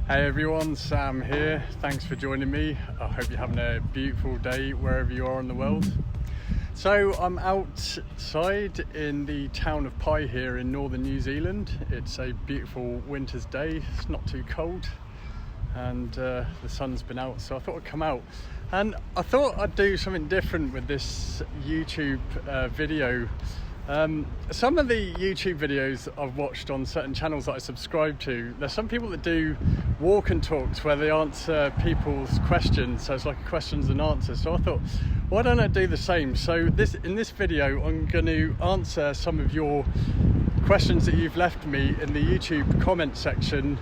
Hey everyone, Sam here. Thanks for joining me. I hope you're having a beautiful day wherever you are in the world. So I'm outside in the town of Paihia in northern New Zealand. It's a beautiful winter's day. It's not too cold and the sun's been out, so I thought I'd come out. And I thought I'd do something different with this YouTube video. Some of the YouTube videos I've watched on certain channels that I subscribe to, there's some people that do walk and talks where they answer people's questions, so it's like questions and answers. So I thought, why don't I do the same? So in this video I'm going to answer some of your questions that you've left me in the YouTube comment section,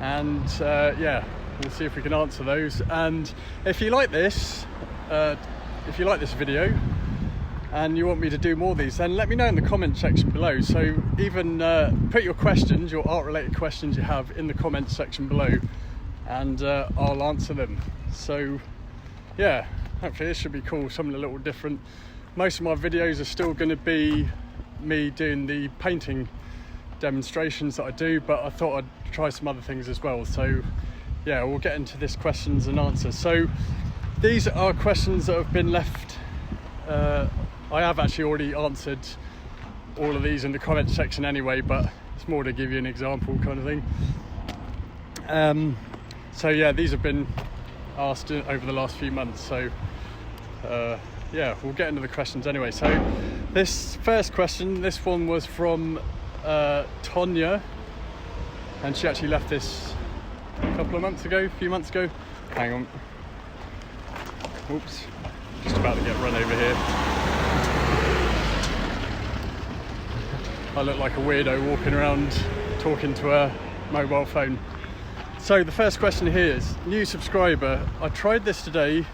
and yeah, we'll see if we can answer those. And if you like this video and you want me to do more of these, then let me know in the comment section below. So even put your questions, your art related questions you have, in the comment section below, and I'll answer them. So yeah, hopefully this should be cool, something a little different. Most of my videos are still going to be me doing the painting demonstrations that I do, but I thought I'd try some other things as well. So yeah, we'll get into this questions and answers. So these are questions that have been left. I have actually already answered all of these in the comment section anyway, but it's more to give you an example kind of thing. So yeah, these have been asked over the last few months. So yeah, we'll get into the questions anyway. So this first question, this one was from Tonya, and she actually left this a few months ago. Hang on. Oops. Just about to get run over here. I look like a weirdo walking around talking to a mobile phone. So the first question here is, new subscriber, I tried this today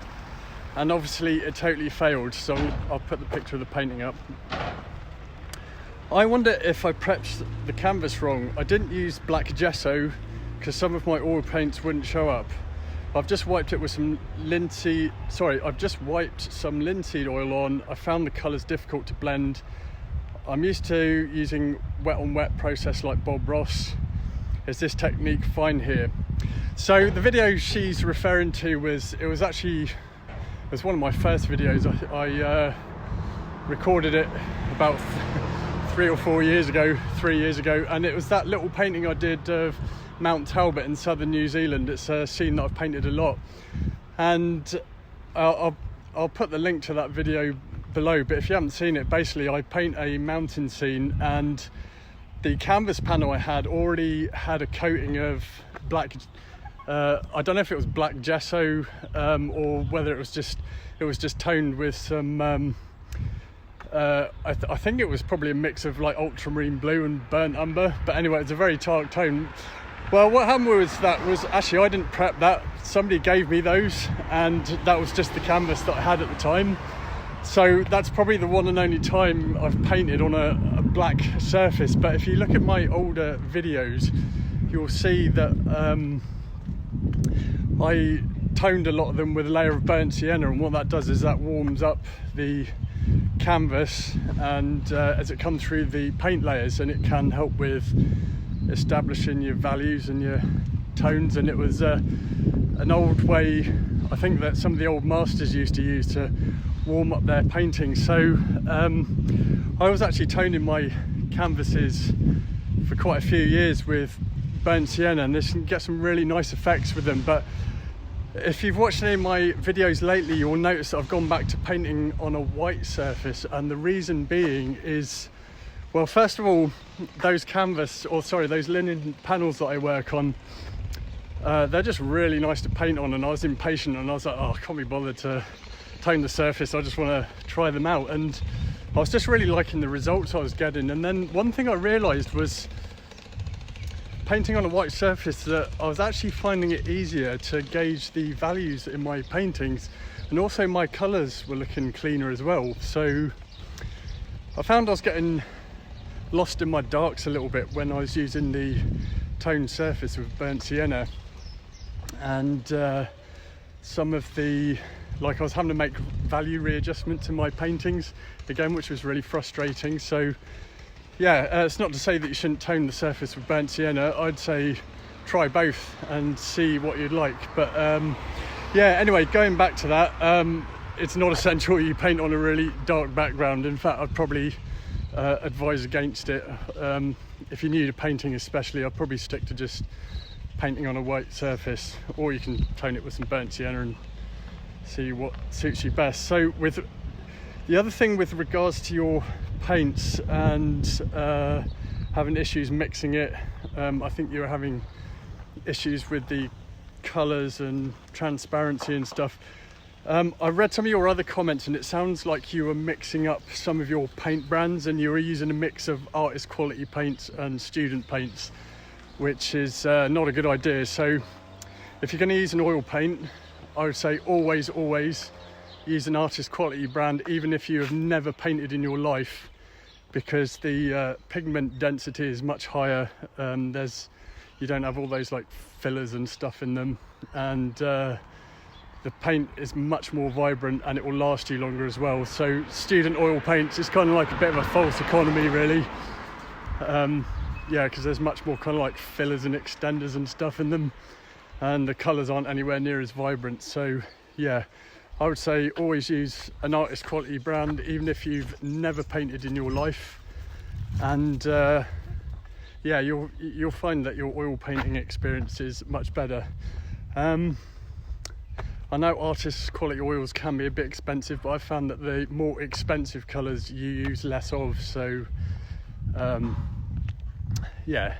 and obviously it totally failed, so I'll put the picture of the painting up. I wonder if I prepped the canvas wrong. I didn't use black gesso because some of my oil paints wouldn't show up. I've just wiped it with some linseed oil on. I found the colours difficult to blend. I'm used to using wet on wet process like Bob Ross. Is this technique fine here? So the video she's referring to was one of my first videos. I recorded it about 3 years ago, and it was that little painting I did of Mount Talbot in southern New Zealand. It's a scene that I've painted a lot, and I'll put the link to that video below. But if you haven't seen it, basically I paint a mountain scene, and the canvas panel I had already had a coating of black, I don't know if it was black gesso or whether it was just toned with some I think it was probably a mix of like ultramarine blue and burnt umber, but anyway, it's a very dark tone. Well, what happened was actually I didn't prep that. Somebody gave me those, and that was just the canvas that I had at the time. So that's probably the one and only time I've painted on a black surface. But if you look at my older videos, you'll see that I toned a lot of them with a layer of burnt sienna, and what that does is that warms up the canvas, and as it comes through the paint layers, and it can help with establishing your values and your tones. And it was an old way, I think, that some of the old masters used to use to warm up their paintings. So I was actually toning my canvases for quite a few years with burnt sienna, and this can get some really nice effects with them. But if you've watched any of my videos lately, you'll notice that I've gone back to painting on a white surface, and the reason being is, well, first of all, those linen panels that I work on, they're just really nice to paint on, and I was impatient, and I was like, oh, I can't be bothered to tone the surface, I just want to try them out. And I was just really liking the results I was getting. And then one thing I realised was, painting on a white surface, that I was actually finding it easier to gauge the values in my paintings, and also my colours were looking cleaner as well. So I found I was getting lost in my darks a little bit when I was using the toned surface with burnt sienna, and some of the, like, I was having to make value readjustment to my paintings again, which was really frustrating. So yeah, it's not to say that you shouldn't tone the surface with burnt sienna. I'd say try both and see what you'd like. But yeah, anyway, going back to that, it's not essential you paint on a really dark background. In fact, I'd probably advise against it. If you're new to painting especially, I'd probably stick to just painting on a white surface, or you can tone it with some burnt sienna and see what suits you best. So with the other thing with regards to your paints and having issues mixing it, I think you were having issues with the colours and transparency and stuff. I read some of your other comments and it sounds like you were mixing up some of your paint brands and you were using a mix of artist quality paints and student paints, which is not a good idea. So if you're going to use an oil paint, I would say always use an artist quality brand, even if you have never painted in your life, because the pigment density is much higher. You don't have all those like fillers and stuff in them, and the paint is much more vibrant and it will last you longer as well. So student oil paints is kind of like a bit of a false economy really. Yeah, because there's much more kind of like fillers and extenders and stuff in them, and the colours aren't anywhere near as vibrant. So yeah, I would say always use an artist quality brand, even if you've never painted in your life. And yeah, you'll find that your oil painting experience is much better. I know artist quality oils can be a bit expensive, but I found that the more expensive colours you use less of. So yeah,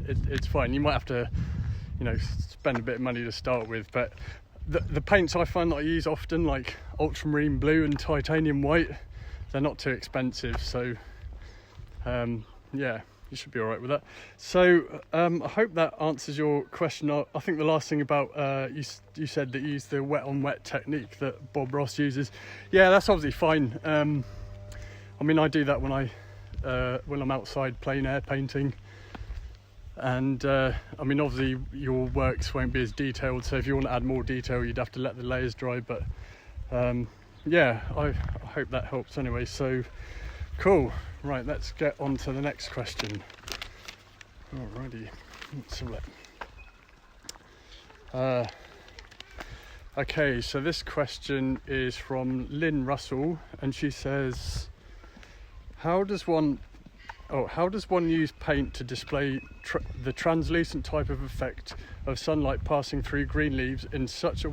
it's fine. You might have to, spend a bit of money to start with, but the paints I find that I use often, like ultramarine blue and titanium white, they're not too expensive. So yeah, you should be all right with that. So I hope that answers your question. I think the last thing about you said that you use the wet on wet technique that Bob Ross uses. Yeah, that's obviously fine. I mean, I do that when I'm outside plein air painting. And I mean, obviously your works won't be as detailed, so if you want to add more detail you'd have to let the layers dry, but yeah, I hope that helps anyway. So cool, right, let's get on to the next question. Alrighty, let's have a look. Okay, so this question is from Lynn Russell, and she says, how does one use paint to display the translucent type of effect of sunlight passing through green leaves in such a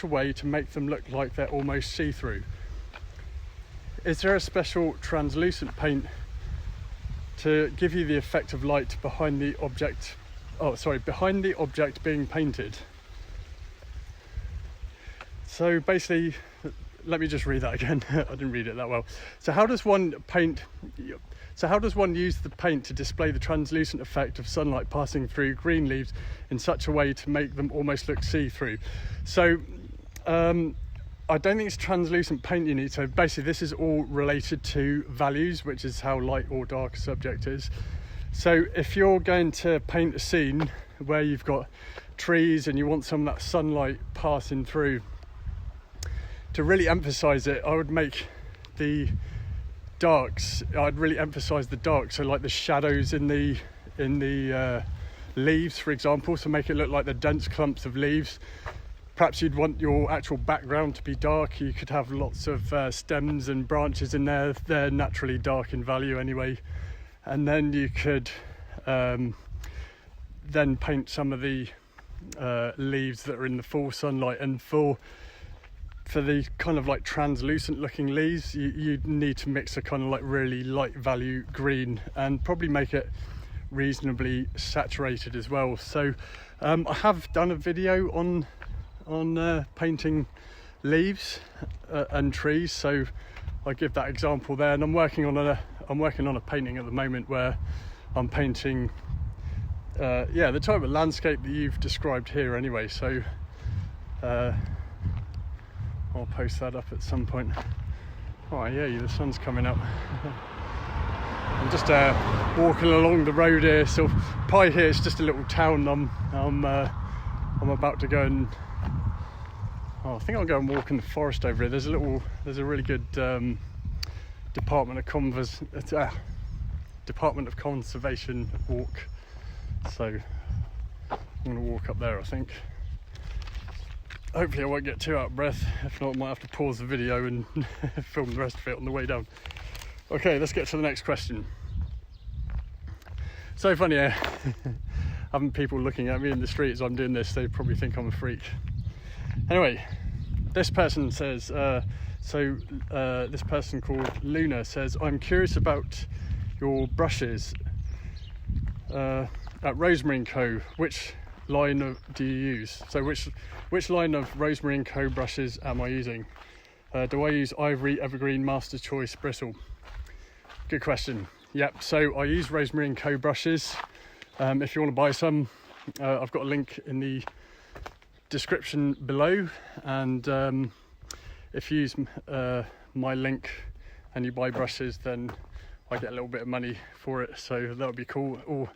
way to make them look like they're almost see-through? Is there a special translucent paint to give you the effect of light behind the object being painted? So basically, let me just read that again. I didn't read it that well. So how does one use the paint to display the translucent effect of sunlight passing through green leaves in such a way to make them almost look see-through? So I don't think it's translucent paint you need. So basically this is all related to values, which is how light or dark a subject is. So if you're going to paint a scene where you've got trees and you want some of that sunlight passing through, to really emphasize it, I would make the darks, I'd really emphasize the darks, so like the shadows in the leaves, for example, so make it look like the dense clumps of leaves. Perhaps you'd want your actual background to be dark. You could have lots of stems and branches in there. They're naturally dark in value anyway. And then you could then paint some of the leaves that are in the full sunlight. And for the kind of like translucent looking leaves, you need to mix a kind of like really light value green and probably make it reasonably saturated as well. So I have done a video on painting leaves and trees, so I give that example there. And I'm working on a painting at the moment where I'm painting yeah, the type of landscape that you've described here anyway. So I'll post that up at some point. Oh yeah, the sun's coming up. I'm just walking along the road here. So Paihia is just a little town. I'm about to go and I think I'll go and walk in the forest over here. There's a really good Department of Conservation walk. So I'm going to walk up there, I think. Hopefully I won't get too out of breath. If not, I might have to pause the video and film the rest of it on the way down. Okay, let's get to the next question. So funny, having people looking at me in the street as I'm doing this, they probably think I'm a freak. Anyway, this person says, this person called Luna says, I'm curious about your brushes at Rosemary and Co. Which line do you use? So which line of Rosemary and Co. brushes am I using? Do I use Ivory, Evergreen, Master's Choice, Bristle? Good question. Yep, so I use Rosemary and Co. brushes. If you want to buy some, I've got a link in the description below, and if you use my link and you buy brushes, then I get a little bit of money for it, so that would be cool. Or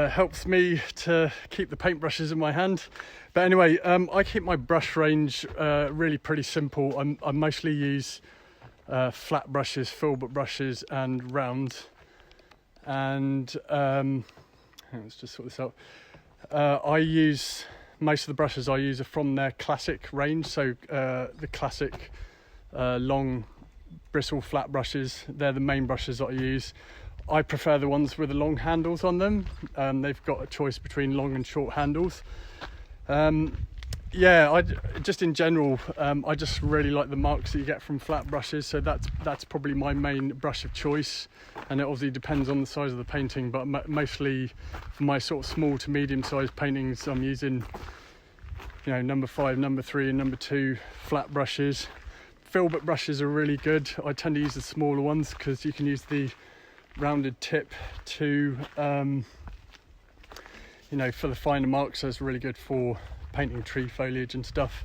helps me to keep the paintbrushes in my hand. But anyway, I keep my brush range really pretty simple. I mostly use flat brushes, filbert brushes, and round. And let's just sort this out. I use most of the brushes I use are from their classic range. So the classic long bristle flat brushes, they're the main brushes that I use. I prefer the ones with the long handles on them. They've got a choice between long and short handles. Yeah, just in general, I just really like the marks that you get from flat brushes, so that's probably my main brush of choice, and it obviously depends on the size of the painting, but mostly for my sort of small to medium sized paintings, I'm using, you know, number 5, number 3 and number 2 flat brushes. Filbert brushes are really good. I tend to use the smaller ones because you can use the rounded tip to, you know, for the finer marks. So it's really good for painting tree foliage and stuff,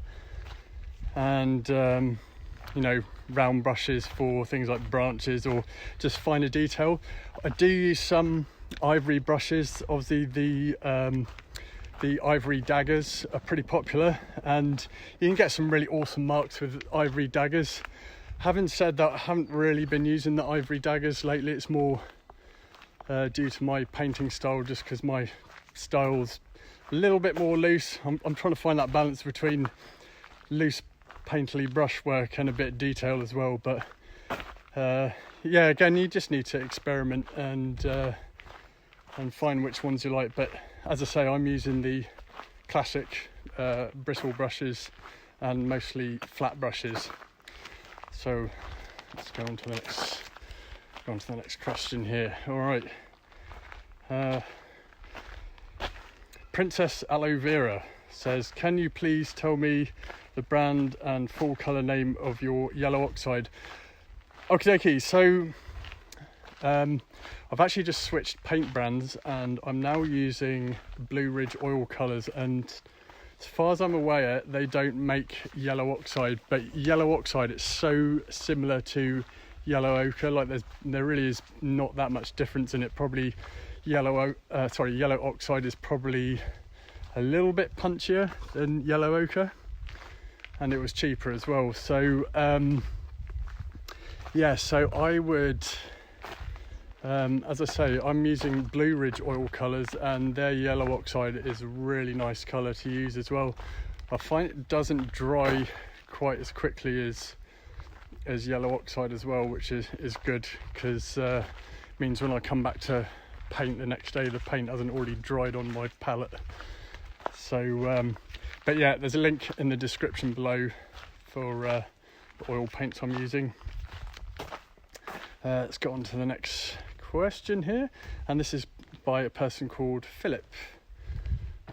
and you know, round brushes for things like branches or just finer detail. I do use some ivory brushes. Obviously the ivory daggers are pretty popular, and you can get some really awesome marks with ivory daggers. Having said that, I haven't really been using the ivory daggers lately. It's more due to my painting style, just because my style's a little bit more loose. I'm trying to find that balance between loose painterly brushwork and a bit of detail as well. But yeah, again, you just need to experiment and find which ones you like. But as I say, I'm using the classic bristle brushes and mostly flat brushes. So let's go on to the next question here. All right. Princess Aloe Vera says, can you please tell me the brand and full colour name of your yellow oxide? Okay, so I've actually just switched paint brands, and I'm now using Blue Ridge oil colours, and as far as I'm aware, they don't make yellow oxide, but yellow oxide, it's so similar to yellow ochre, like there really is not that much difference in it. Probably yellow oxide is probably a little bit punchier than yellow ochre, and it was cheaper as well. So yeah, so I would, as I say, I'm using Blue Ridge oil colours, and their yellow oxide is a really nice colour to use as well. I find it doesn't dry quite as quickly as yellow oxide as well, which is good, because means when I come back to paint the next day, the paint hasn't already dried on my palette. So but yeah, there's a link in the description below for the oil paints I'm using. Let's go on to the next question here, and this is by a person called Philip.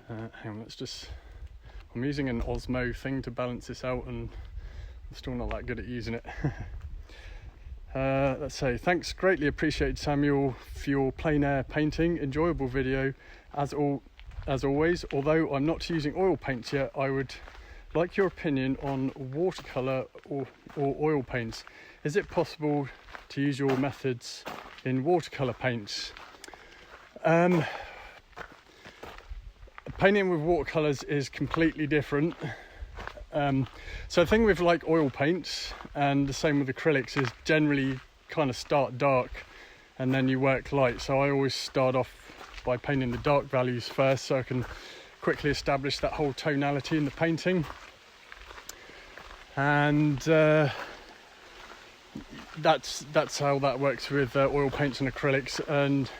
Hang on, I'm using an Osmo thing to balance this out, and I'm still not that good at using it. Let's say, thanks, greatly appreciated, Samuel, for your plein air painting. Enjoyable video as always. Although I'm not using oil paints yet, I would like your opinion on watercolor or oil paints. Is it possible to use your methods in watercolor paints? Painting with watercolors is completely different. So the thing with like oil paints, and the same with acrylics, is generally kind of start dark and then you work light. So I always start off by painting the dark values first, so I can quickly establish that whole tonality in the painting. And that's how that works with oil paints and acrylics, and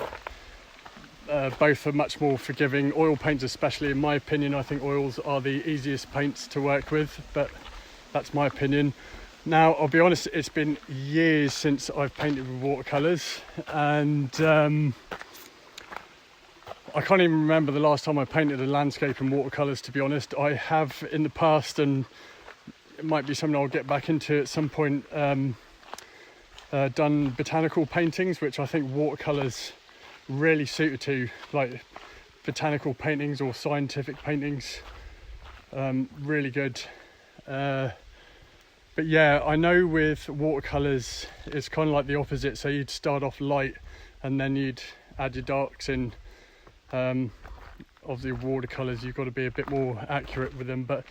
both are much more forgiving. Oil paints especially, in my opinion, I think oils are the easiest paints to work with, but that's my opinion. Now, I'll be honest, it's been years since I've painted with watercolours, and I can't even remember the last time I painted a landscape in watercolours, to be honest. I have in the past, and it might be something I'll get back into at some point, done botanical paintings, which I think watercolours really suited to, like botanical paintings or scientific paintings. Really good. But yeah, I know with watercolours it's kind of like the opposite, so you'd start off light and then you'd add your darks in. Obviously watercolours, you've got to be a bit more accurate with them, but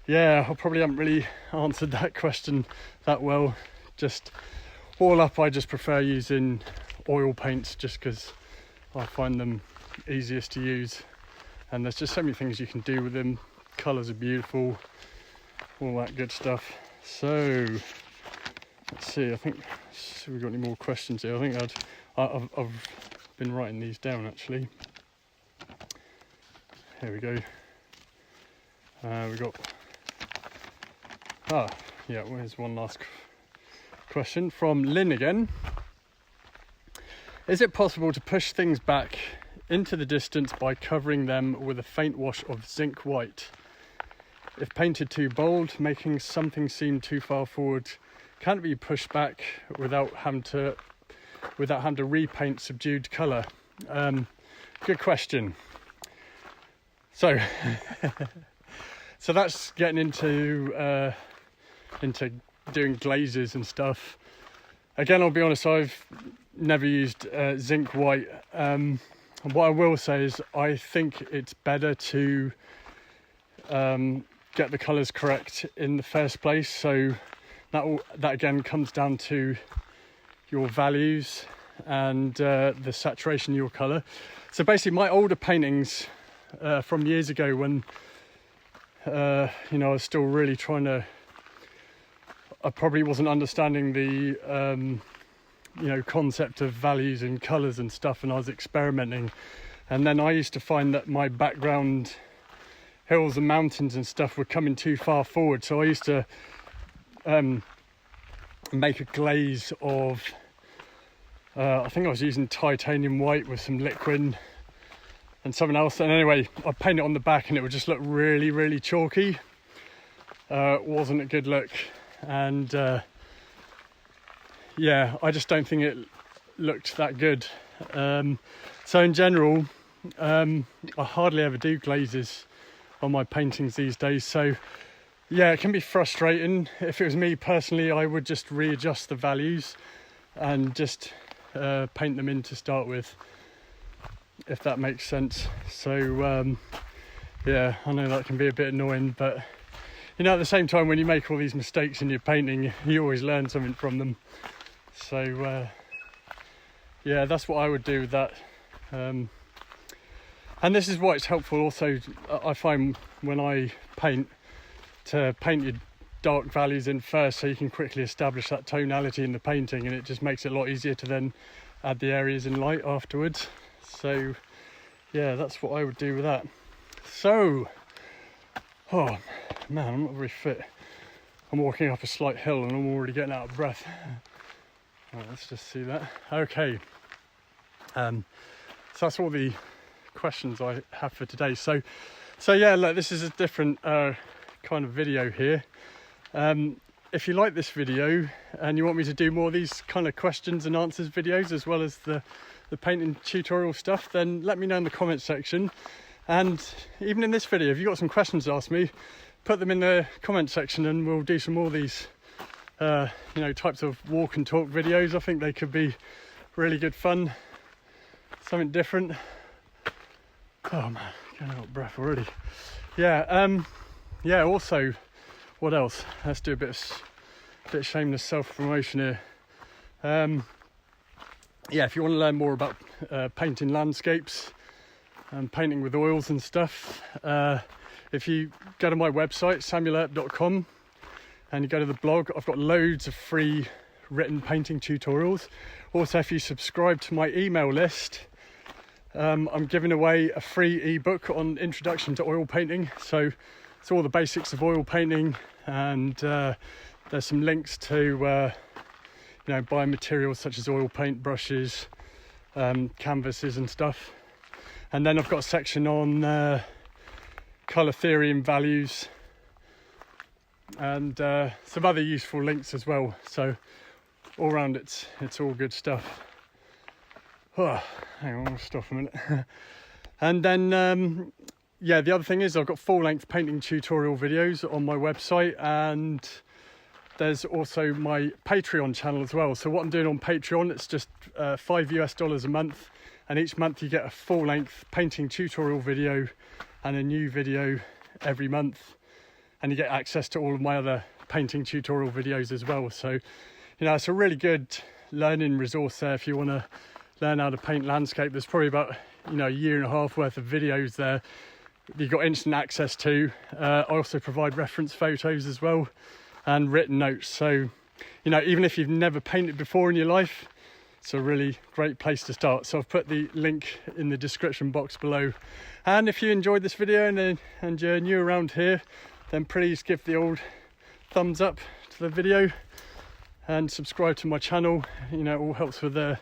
yeah, I probably haven't really answered that question that well. Just all up, I just prefer using oil paints just because I find them easiest to use, and there's just so many things you can do with them. Colours are beautiful, all that good stuff. So let's see, I think, so we've got any more questions here. I think I've been writing these down actually. Here we go. We got, yeah, here's one last question from Lynn again. Is it possible to push things back into the distance by covering them with a faint wash of zinc white? If painted too bold, making something seem too far forward, can it be pushed back without having to repaint subdued colour? Good question. So, so that's getting into doing glazes and stuff. Again, I'll be honest, I've never used zinc white. What I will say is I think it's better to get the colours correct in the first place. So that again comes down to your values and the saturation of your colour. So basically my older paintings from years ago when I was still really trying to, I probably wasn't understanding the concept of values and colours and stuff, and I was experimenting, and then I used to find that my background hills and mountains and stuff were coming too far forward, so I used to make a glaze of I think I was using titanium white with some liquid and something else, and anyway I painted it on the back and it would just look really, really chalky. Wasn't a good look, and yeah, I just don't think it looked that good. So in general, I hardly ever do glazes on my paintings these days, so yeah, it can be frustrating. If it was me personally, I would just readjust the values and just paint them in to start with, if that makes sense. So yeah, I know that can be a bit annoying, but at the same time, when you make all these mistakes in your painting, you always learn something from them. So yeah, that's what I would do with that. And this is why it's helpful also, I find, when I paint, to paint your dark values in first so you can quickly establish that tonality in the painting, and it just makes it a lot easier to then add the areas in light afterwards. So yeah, that's what I would do with that. So, oh man, I'm not very fit. I'm walking up a slight hill and I'm already getting out of breath. Right, let's just see that. Okay, so that's all the questions I have for today. So yeah, look, this is a different kind of video here. If you like this video and you want me to do more of these kind of questions and answers videos, as well as the painting tutorial stuff, then let me know in the comment section. And even in this video, if you've got some questions to ask me, put them in the comment section and we'll do some more of these types of walk and talk videos. I think they could be really good fun, something different. Oh man, getting out of breath already. Yeah, also, what else? Let's do a bit of shameless self-promotion here. Yeah, if you want to learn more about painting landscapes, and painting with oils and stuff. If you go to my website, samuelearp.com, and you go to the blog, I've got loads of free written painting tutorials. Also, if you subscribe to my email list, I'm giving away a free ebook on introduction to oil painting. So it's all the basics of oil painting, and there's some links to buy materials such as oil paint brushes, canvases and stuff. And then I've got a section on colour theory and values, and some other useful links as well. So all round it's all good stuff. Oh, hang on, I'll stop a minute. And then the other thing is I've got full-length painting tutorial videos on my website, and there's also my Patreon channel as well. So what I'm doing on Patreon, it's just $5 a month, and each month you get a full-length painting tutorial video and a new video every month, and you get access to all of my other painting tutorial videos as well. So it's a really good learning resource there if you want to learn how to paint landscape. There's probably about a year and a half worth of videos there you've got instant access to. I also provide reference photos as well, and written notes. So even if you've never painted before in your life, it's a really great place to start. So I've put the link in the description box below. And if you enjoyed this video and you're new around here, then please give the old thumbs up to the video and subscribe to my channel. It all helps with the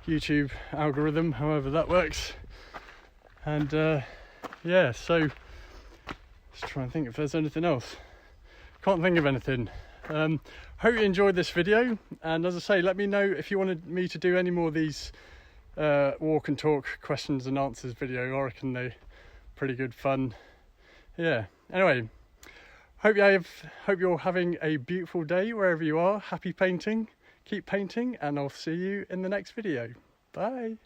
YouTube algorithm, however that works. And so let's try and think if there's anything else. Can't think of anything. Hope you enjoyed this video, and as I say, let me know if you wanted me to do any more of these walk and talk questions and answers video. I reckon they're pretty good fun. Anyway, hope you're having a beautiful day wherever you are. Happy painting, keep painting, and I'll see you in the next video. Bye.